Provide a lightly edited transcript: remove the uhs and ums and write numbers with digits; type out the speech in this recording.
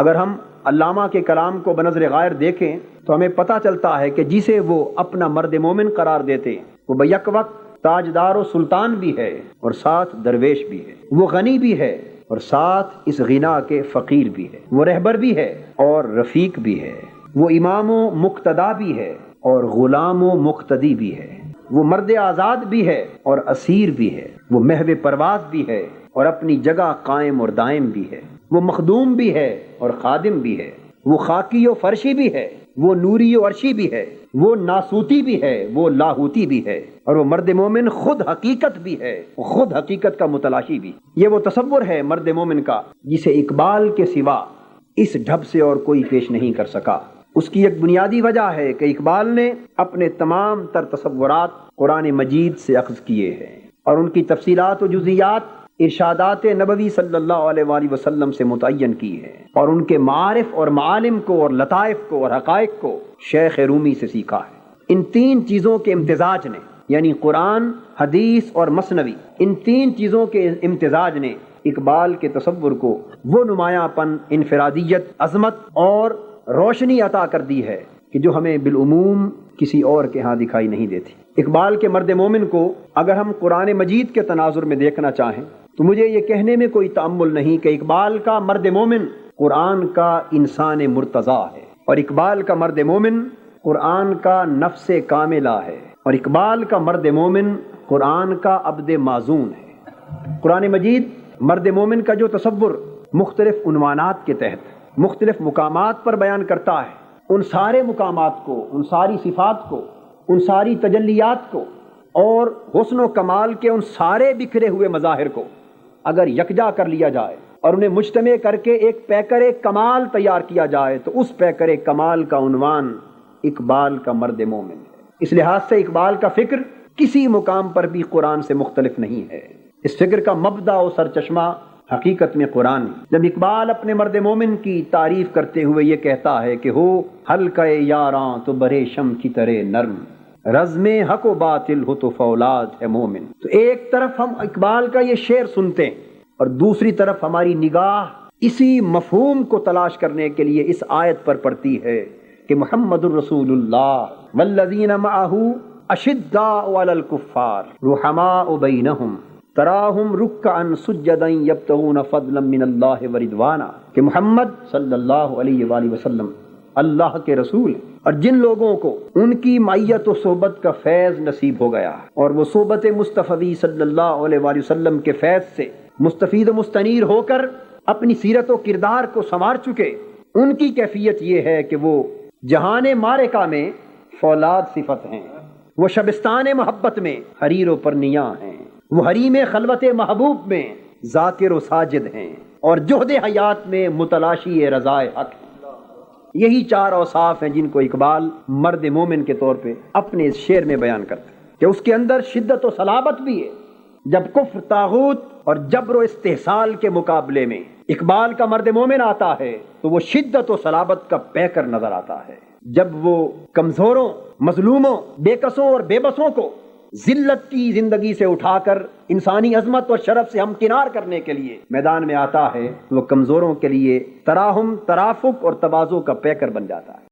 اگر ہم علامہ کے کلام کو بنظر غائر دیکھیں تو ہمیں پتہ چلتا ہے کہ جسے وہ اپنا مرد مومن قرار دیتے وہ بیک وقت تاجدار و سلطان بھی ہے اور ساتھ درویش بھی ہے، وہ غنی بھی ہے اور ساتھ اس غنا کے فقیر بھی ہے، وہ رہبر بھی ہے اور رفیق بھی ہے، وہ امام و مقتدا بھی ہے اور غلام و مقتدی بھی ہے، وہ مرد آزاد بھی ہے اور اسیر بھی ہے، وہ محو پرواز بھی ہے اور اپنی جگہ قائم اور دائم بھی ہے، وہ مخدوم بھی ہے اور خادم بھی ہے، وہ خاکی و فرشی بھی ہے، وہ نوری و عرشی بھی ہے، وہ ناسوتی بھی ہے، وہ لاہوتی بھی ہے، اور وہ مرد مومن خود حقیقت بھی ہے، وہ خود حقیقت کا متلاشی بھی۔ یہ وہ تصور ہے مرد مومن کا جسے اقبال کے سوا اس ڈھب سے اور کوئی پیش نہیں کر سکا۔ اس کی ایک بنیادی وجہ ہے کہ اقبال نے اپنے تمام تر تصورات قرآن مجید سے اخذ کیے ہیں اور ان کی تفصیلات و جزیات ارشادات نبوی صلی اللہ علیہ وآلہ وسلم سے متعین کی ہے، اور ان کے معارف اور معالم کو اور لطائف کو اور حقائق کو شیخ رومی سے سیکھا ہے۔ ان تین چیزوں کے امتزاج نے، یعنی قرآن، حدیث اور مثنوی، ان تین چیزوں کے امتزاج نے اقبال کے تصور کو وہ نمایاں پن، انفرادیت، عظمت اور روشنی عطا کر دی ہے کہ جو ہمیں بالعموم کسی اور کے ہاں دکھائی نہیں دیتی۔ اقبال کے مرد مومن کو اگر ہم قرآن مجید کے تناظر میں دیکھنا چاہیں تو مجھے یہ کہنے میں کوئی تأمل نہیں کہ اقبال کا مرد مومن قرآن کا انسان مرتضیٰ ہے، اور اقبال کا مرد مومن قرآن کا نفس کاملہ ہے، اور اقبال کا مرد مومن قرآن کا عبد معزون ہے۔ قرآن مجید مرد مومن کا جو تصور مختلف عنوانات کے تحت مختلف مقامات پر بیان کرتا ہے، ان سارے مقامات کو، ان ساری صفات کو، ان ساری تجلیات کو اور حسن و کمال کے ان سارے بکھرے ہوئے مظاہر کو اگر یکجا کر لیا جائے اور انہیں مجتمع کر کے ایک پیکر کمال تیار کیا جائے تو اس پیکر کمال کا عنوان اقبال کا مرد مومن ہے۔ اس لحاظ سے اقبال کا فکر کسی مقام پر بھی قرآن سے مختلف نہیں ہے۔ اس فکر کا مبدا و سرچشمہ حقیقت میں قرآن ہے۔ جب اقبال اپنے مرد مومن کی تعریف کرتے ہوئے یہ کہتا ہے کہ ہو حلقہ یاراں تو برے شم کی طرح نرم، رزم حق و باطل ہو تو فولاد ہے مومن، تو ایک طرف ہم اقبال کا یہ شعر سنتے ہیں اور دوسری طرف ہماری نگاہ اسی مفہوم کو تلاش کرنے کے لیے اس آیت پر پڑتی ہے کہ محمد الرسول اللہ والذین معہ اشداء علی الکفار رحماء بینہم تراہم رکعا سجدا یبتغون فضلا من اللہ ورضوانا، کہ محمد صلی اللہ علیہ وآلہ وسلم اللہ کے رسول ہیں، اور جن لوگوں کو ان کی معیت و صحبت کا فیض نصیب ہو گیا اور وہ صحبت مصطفی صلی اللہ علیہ وآلہ وسلم کے فیض سے مستفید و مستنیر ہو کر اپنی سیرت و کردار کو سنوار چکے، ان کی کیفیت یہ ہے کہ وہ جہان معرکہ میں فولاد صفت ہیں، وہ شبستان محبت میں حریر و پرنیاں ہیں، وہ حریم خلوت محبوب میں ذاکر و ساجد ہیں، اور جہد حیات میں متلاشی رضائے حق ہیں۔ یہی چار اوصاف ہیں جن کو اقبال مرد مومن کے طور پہ اپنے اس شعر میں بیان کرتے ہیں، کہ اس کے اندر شدت و صلابت بھی ہے۔ جب کفر، طاغوت اور جبر و استحصال کے مقابلے میں اقبال کا مرد مومن آتا ہے تو وہ شدت و صلابت کا پیکر نظر آتا ہے۔ جب وہ کمزوروں، مظلوموں، بے کسوں اور بے بسوں کو ذلت کی زندگی سے اٹھا کر انسانی عظمت اور شرف سے ہمکنار کرنے کے لیے میدان میں آتا ہے، وہ کمزوروں کے لیے تراحم، ترافق اور تواضع کا پیکر بن جاتا ہے۔